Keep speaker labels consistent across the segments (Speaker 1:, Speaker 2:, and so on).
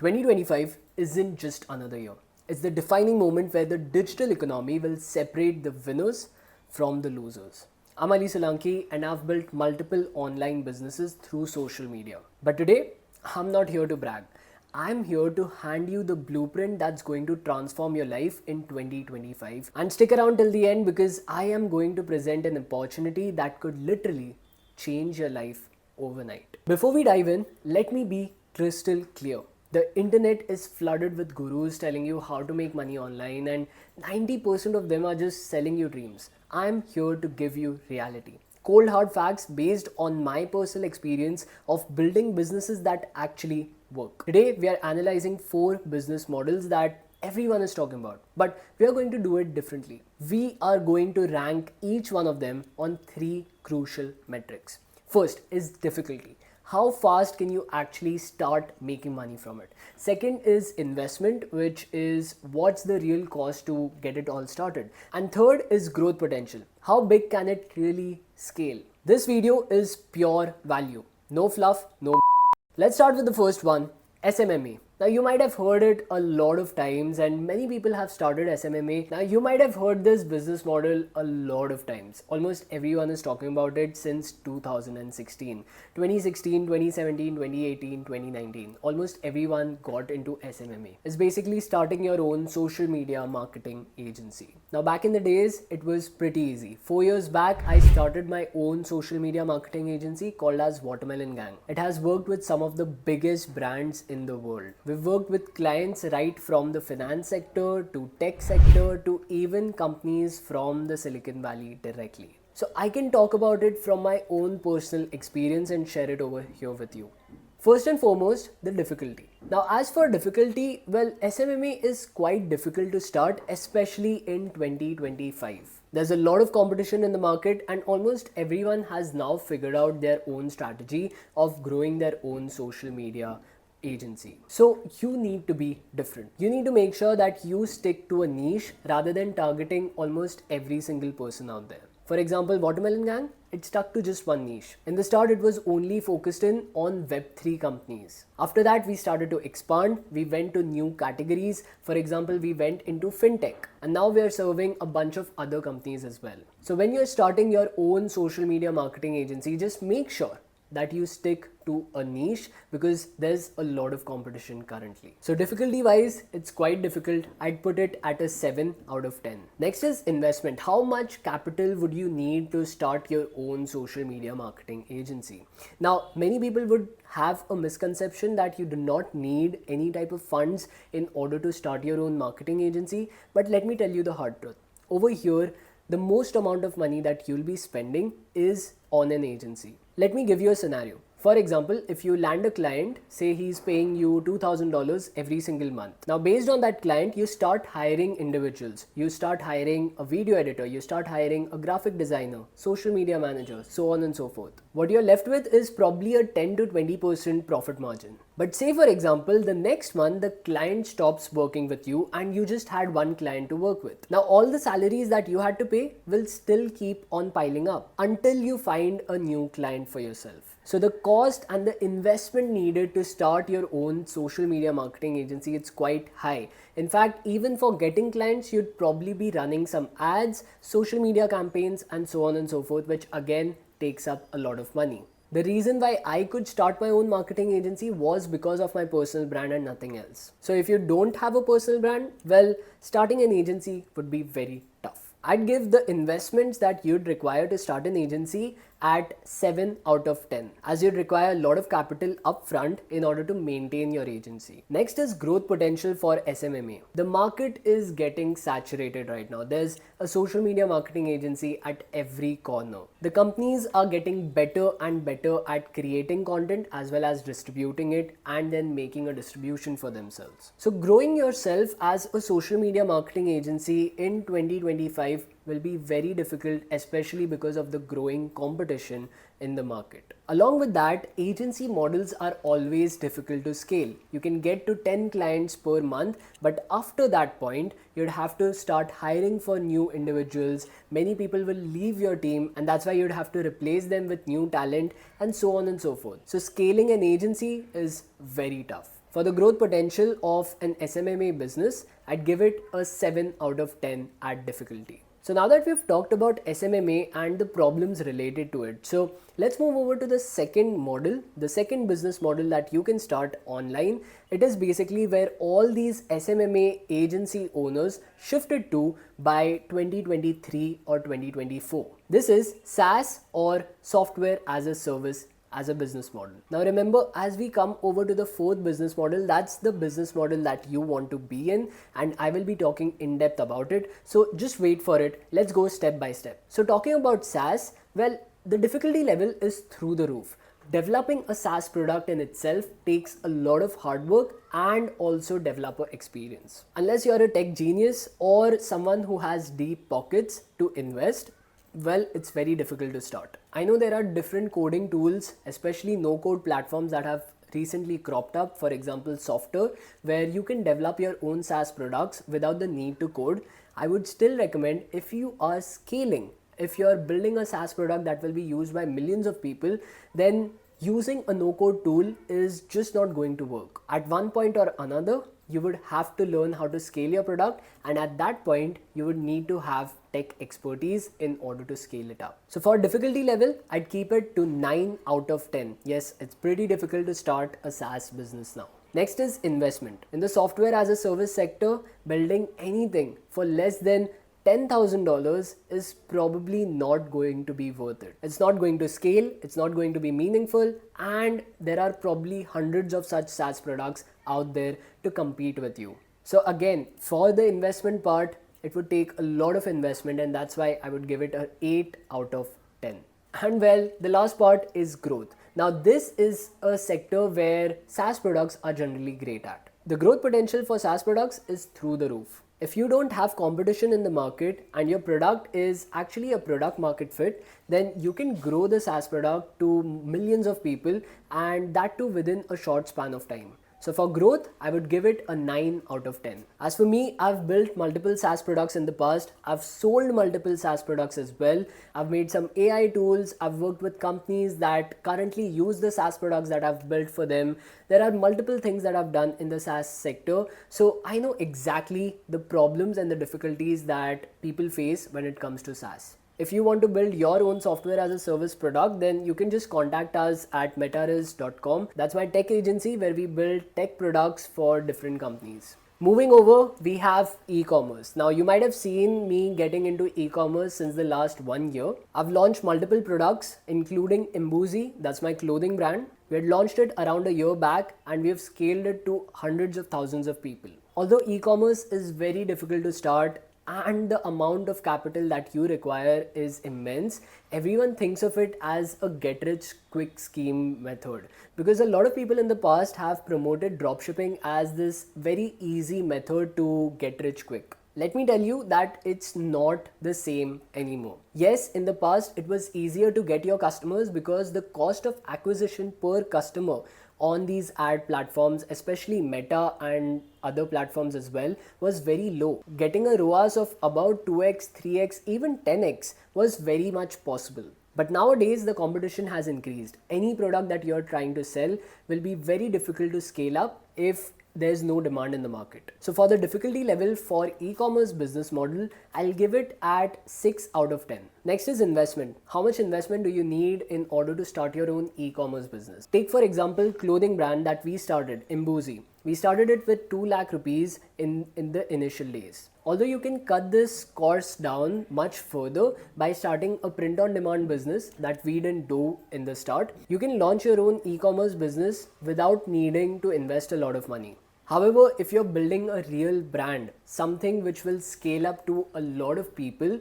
Speaker 1: 2025 isn't just another year. It's the defining moment where the digital economy will separate the winners from the losers. I'm Ali Solanki and I've built multiple online businesses through social media. But today, I'm not here to brag. I'm here to hand you the blueprint that's going to transform your life in 2025. And stick around till the end because I am going to present an opportunity that could literally change your life overnight. Before we dive in, let me be crystal clear. The internet is flooded with gurus telling you how to make money online, and 90% of them are just selling you dreams. I'm here to give you reality. Cold hard facts based on my personal experience of building businesses that actually work. Today, we are analyzing 4 business models that everyone is talking about, but we are going to do it differently. We are going to rank each one of them on 3 crucial metrics. First is difficulty. How fast can you actually start making money from it? Second is investment, which is what's the real cost to get it all started. And third is growth potential. How big can it really scale? This video is pure value. No fluff, no. Let's start with the first one, SMMA. Now you might have heard it a lot of times and many people have started SMMA. Now you might have heard this business model a lot of times. Almost everyone is talking about it since 2016. 2016, 2017, 2018, 2019. Almost everyone got into SMMA. It's basically starting your own social media marketing agency. Now back in the days, it was pretty easy. 4 years back, I started my own social media marketing agency called as Watermelon Gang. It has worked with some of the biggest brands in the world. We've worked with clients right from the finance sector to tech sector to even companies from the Silicon Valley directly. So I can talk about it from my own personal experience and share it over here with you. First and foremost, the difficulty. Now, as for difficulty, well, SMMA is quite difficult to start, especially in 2025. There's a lot of competition in the market and almost everyone has now figured out their own strategy of growing their own social media agency. So you need to be different. You need to make sure that you stick to a niche rather than targeting almost every single person out there. For example, Watermelon Gang, it stuck to just one niche. In the start, it was only focused in on Web3 companies. After that, we started to expand. We went to new categories. For example, we went into fintech. And now we are serving a bunch of other companies as well. So when you're starting your own social media marketing agency, just make sure that you stick to a niche because there's a lot of competition currently. So difficulty wise, it's quite difficult. I'd put it at a 7 out of 10. Next is investment. How much capital would you need to start your own social media marketing agency? Now, many people would have a misconception that you do not need any type of funds in order to start your own marketing agency. But let me tell you the hard truth. Over here, the most amount of money that you'll be spending is on an agency. Let me give you a scenario. For example, if you land a client, say he's paying you $2,000 every single month. Now, based on that client, you start hiring individuals. You start hiring a video editor, you start hiring a graphic designer, social media manager, so on and so forth. What you're left with is probably a 10 to 20% profit margin. But say for example, the next month, the client stops working with you and you just had one client to work with. Now, all the salaries that you had to pay will still keep on piling up until you find a new client for yourself. So the cost and the investment needed to start your own social media marketing agency, it's quite high. In fact, even for getting clients, you'd probably be running some ads, social media campaigns, and so on and so forth, which again takes up a lot of money. The reason why I could start my own marketing agency was because of my personal brand and nothing else. So if you don't have a personal brand, well, starting an agency would be very tough. I'd give the investments that you'd require to start an agency at 7 out of 10, as you'd require a lot of capital upfront in order to maintain your agency. Next is growth potential for SMMA. The market is getting saturated right now. There's a social media marketing agency at every corner. The companies are getting better and better at creating content as well as distributing it and then making a distribution for themselves. So growing yourself as a social media marketing agency in 2025 will be very difficult, especially because of the growing competition in the market. Along with that, agency models are always difficult to scale. You can get to 10 clients per month, but after that point, you'd have to start hiring for new individuals. Many people will leave your team, and that's why you'd have to replace them with new talent and so on and so forth. So scaling an agency is very tough. For the growth potential of an SMMA business, I'd give it a 7 out of 10 at difficulty. So now that we've talked about SMMA and the problems related to it, so let's move over to the second model, the second business model that you can start online. It is basically where all these SMMA agency owners shifted to by 2023 or 2024. This is SaaS or software as a service as a business model. Now remember, as we come over to the fourth business model, that's the business model that you want to be in, and I will be talking in depth about it. So just wait for it. Let's go step by step. So talking about SaaS, well, the difficulty level is through the roof. Developing a SaaS product in itself takes a lot of hard work and also developer experience. Unless you're a tech genius or someone who has deep pockets to invest, well, it's very difficult to start. I know there are different coding tools, especially no-code platforms that have recently cropped up. For example, Software, where you can develop your own SaaS products without the need to code. I would still recommend, if you are scaling, if you're building a SaaS product that will be used by millions of people, then using a no-code tool is just not going to work. At one point or another, you would have to learn how to scale your product, and at that point, you would need to have tech expertise in order to scale it up. So for difficulty level, I'd keep it to 9 out of 10. Yes, it's pretty difficult to start a SaaS business now. Next is investment. In the software as a service sector, building anything for less than $10,000 is probably not going to be worth it. It's not going to scale, it's not going to be meaningful, and there are probably hundreds of such SaaS products out there to compete with you. So again, for the investment part, it would take a lot of investment, and that's why I would give it an 8 out of 10. And well, the last part is growth. Now this is a sector where SaaS products are generally great at. The growth potential for SaaS products is through the roof. If you don't have competition in the market and your product is actually a product market fit, then you can grow the SaaS product to millions of people, and that too within a short span of time. So for growth, I would give it a 9 out of 10. As for me, I've built multiple SaaS products in the past. I've sold multiple SaaS products as well. I've made some AI tools. I've worked with companies that currently use the SaaS products that I've built for them. There are multiple things that I've done in the SaaS sector. So I know exactly the problems and the difficulties that people face when it comes to SaaS. If you want to build your own software as a service product, then you can just contact us at metariz.com. That's my tech agency where we build tech products for different companies. Moving over, we have e-commerce. Now you might have seen me getting into e-commerce since the last 1 year. I've launched multiple products, including Imbuzi, that's my clothing brand. We had launched it around a year back, and we have scaled it to hundreds of thousands of people. Although e-commerce is very difficult to start, and the amount of capital that you require is immense, everyone thinks of it as a get-rich-quick scheme method, because a lot of people in the past have promoted dropshipping as this very easy method to get rich quick. Let me tell you that it's not the same anymore. Yes, in the past it was easier to get your customers because the cost of acquisition per customer on these ad platforms, especially Meta and other platforms as well, was very low. Getting a ROAS of about 2x, 3x, even 10x was very much possible. But nowadays the competition has increased. Any product that you're trying to sell will be very difficult to scale up if there's no demand in the market. So for the difficulty level for e-commerce business model, I'll give it at 6 out of 10. Next is investment. How much investment do you need in order to start your own e-commerce business? Take for example, clothing brand that we started, Imbuzi. We started it with 2 lakh rupees in the initial days. Although you can cut this cost down much further by starting a print-on-demand business that we didn't do in the start, you can launch your own e-commerce business without needing to invest a lot of money. However, if you're building a real brand, something which will scale up to a lot of people,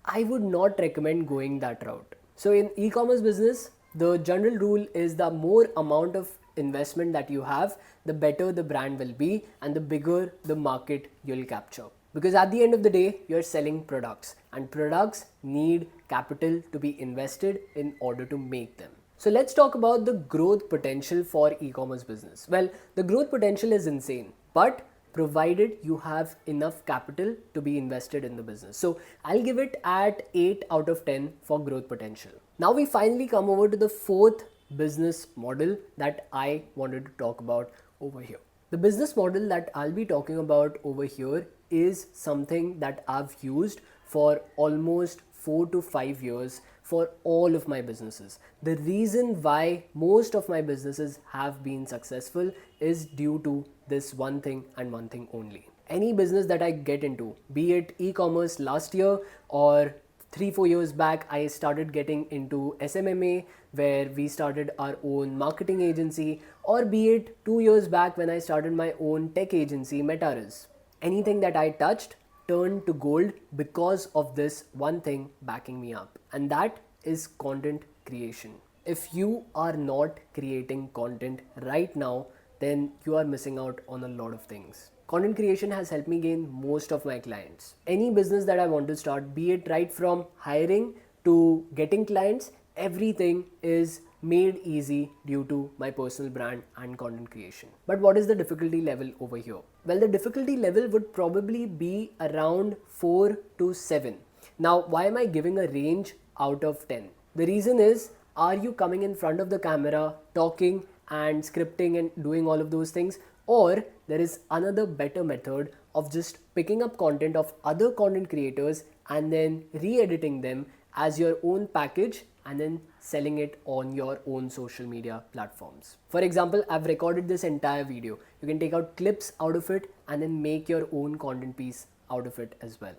Speaker 1: I would not recommend going that route. So in e-commerce business, the general rule is the more amount of investment that you have, the better the brand will be and the bigger the market you'll capture. Because at the end of the day, you're selling products, and products need capital to be invested in order to make them. So let's talk about the growth potential for e-commerce business. Well, the growth potential is insane, but provided you have enough capital to be invested in the business. So I'll give it at 8 out of 10 for growth potential. Now we finally come over to the fourth business model that I wanted to talk about over here. The business model that I'll be talking about over here is something that I've used for almost 4 to 5 years for all of my businesses. The reason why most of my businesses have been successful is due to this one thing and one thing only. Any business that I get into, be it e-commerce last year or 3-4 years back, I started getting into SMMA, where we started our own marketing agency, or be it 2 years back when I started my own tech agency, Metaris. Anything that I touched turned to gold because of this one thing backing me up, and that is content creation. If you are not creating content right now, then you are missing out on a lot of things. Content creation has helped me gain most of my clients. Any business that I want to start, be it right from hiring to getting clients, everything is made easy due to my personal brand and content creation. But what is the difficulty level over here? Well, the difficulty level would probably be around 4 to 7. Now, why am I giving a range out of 10? The reason is, are you coming in front of the camera, talking and scripting and doing all of those things? Or there is another better method of just picking up content of other content creators and then re-editing them as your own package and then selling it on your own social media platforms. For example, I've recorded this entire video. You can take out clips out of it and then make your own content piece out of it as well.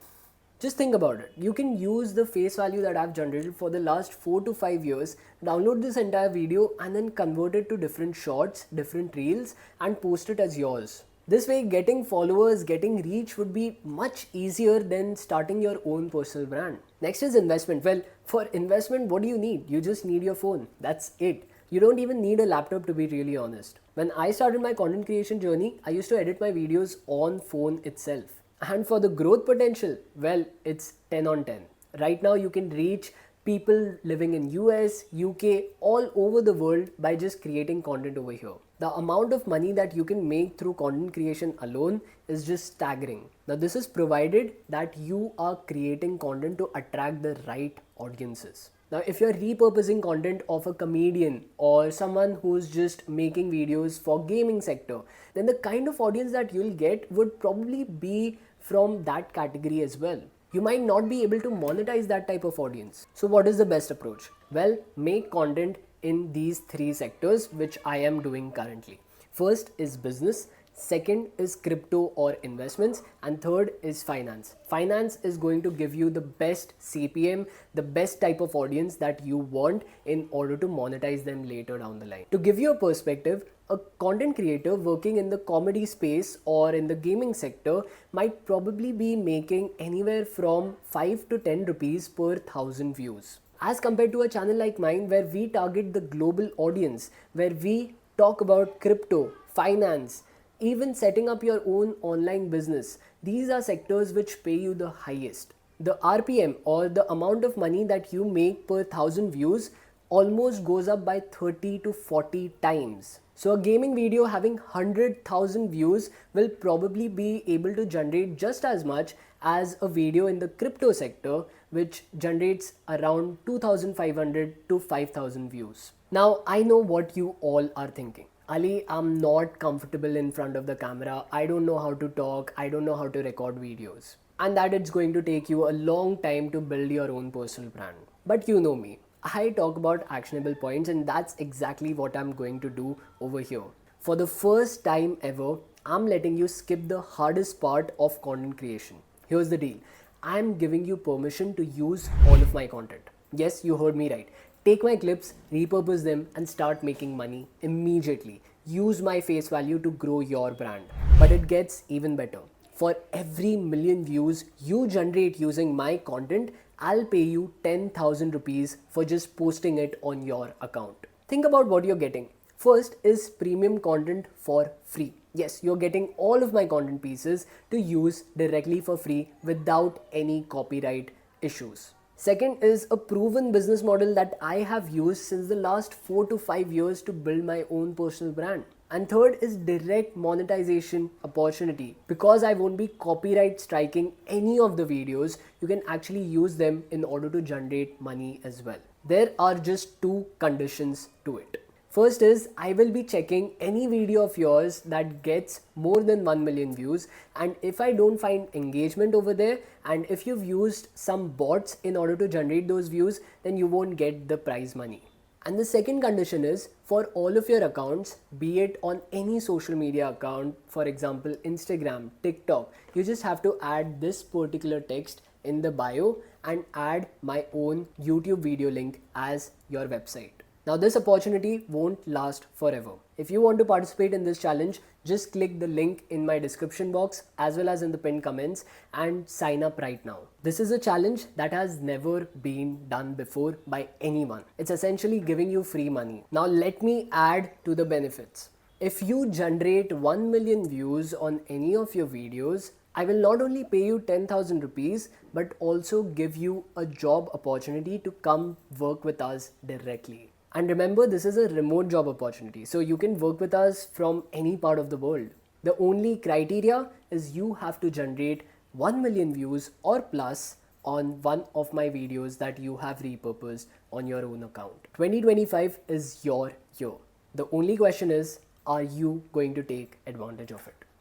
Speaker 1: Just think about it. You can use the face value that I've generated for the last 4 to 5 years, download this entire video and then convert it to different shorts, different reels and post it as yours. This way, getting followers, getting reach would be much easier than starting your own personal brand. Next is investment. Well, for investment, what do you need? You just need your phone. That's it. You don't even need a laptop, to be really honest. When I started my content creation journey, I used to edit my videos on phone itself. And for the growth potential, well, it's 10 on 10. Right now, you can reach people living in US, UK, all over the world by just creating content over here. The amount of money that you can make through content creation alone is just staggering. Now, this is provided that you are creating content to attract the right audiences. Now, if you're repurposing content of a comedian or someone who's just making videos for gaming sector, then the kind of audience that you'll get would probably be from that category as well. You might not be able to monetize that type of audience. So what is the best approach? Well, make content in these 3 sectors, which I am doing currently. First is business. Second is crypto or investments, and third is finance. Finance is going to give you the best CPM, the best type of audience that you want in order to monetize them later down the line. To give you a perspective, a content creator working in the comedy space or in the gaming sector might probably be making anywhere from 5 to 10 rupees per 1,000 views. As compared to a channel like mine, where we target the global audience, where we talk about crypto, finance, even setting up your own online business, these are sectors which pay you the highest. The RPM, or the amount of money that you make per 1,000 views, almost goes up by 30 to 40 times. So a gaming video having 100,000 views will probably be able to generate just as much as a video in the crypto sector, which generates around 2,500 to 5,000 views. Now, I know what you all are thinking. Ali, I'm not comfortable in front of the camera. I don't know how to talk. I don't know how to record videos. And that it's going to take you a long time to build your own personal brand. But you know me. I talk about actionable points, and that's exactly what I'm going to do over here. For the first time ever, I'm letting you skip the hardest part of content creation. Here's the deal. I'm giving you permission to use all of my content. Yes, you heard me right. Take my clips, repurpose them, and start making money immediately. Use my face value to grow your brand. But it gets even better. For every million views you generate using my content, I'll pay you 10,000 rupees for just posting it on your account. Think about what you're getting. First is premium content for free. Yes, you're getting all of my content pieces to use directly for free without any copyright issues. Second is a proven business model that I have used since the last 4 to 5 years to build my own personal brand. And third is direct monetization opportunity. Because I won't be copyright striking any of the videos, you can actually use them in order to generate money as well. There are just 2 conditions to it. First is I will be checking any video of yours that gets more than 1 million views, and if I don't find engagement over there and if you've used some bots in order to generate those views, then you won't get the prize money. And the second condition is for all of your accounts, be it on any social media account, for example Instagram, TikTok, you just have to add this particular text in the bio and add my own YouTube video link as your website. Now this opportunity won't last forever. If you want to participate in this challenge, just click the link in my description box as well as in the pinned comments and sign up right now. This is a challenge that has never been done before by anyone. It's essentially giving you free money. Now let me add to the benefits. If you generate 1 million views on any of your videos, I will not only pay you 10,000 rupees but also give you a job opportunity to come work with us directly. And remember, this is a remote job opportunity, so you can work with us from any part of the world. The only criteria is you have to generate 1 million views or plus on one of my videos that you have repurposed on your own account. 2025 is your year. The only question is, are you going to take advantage of it?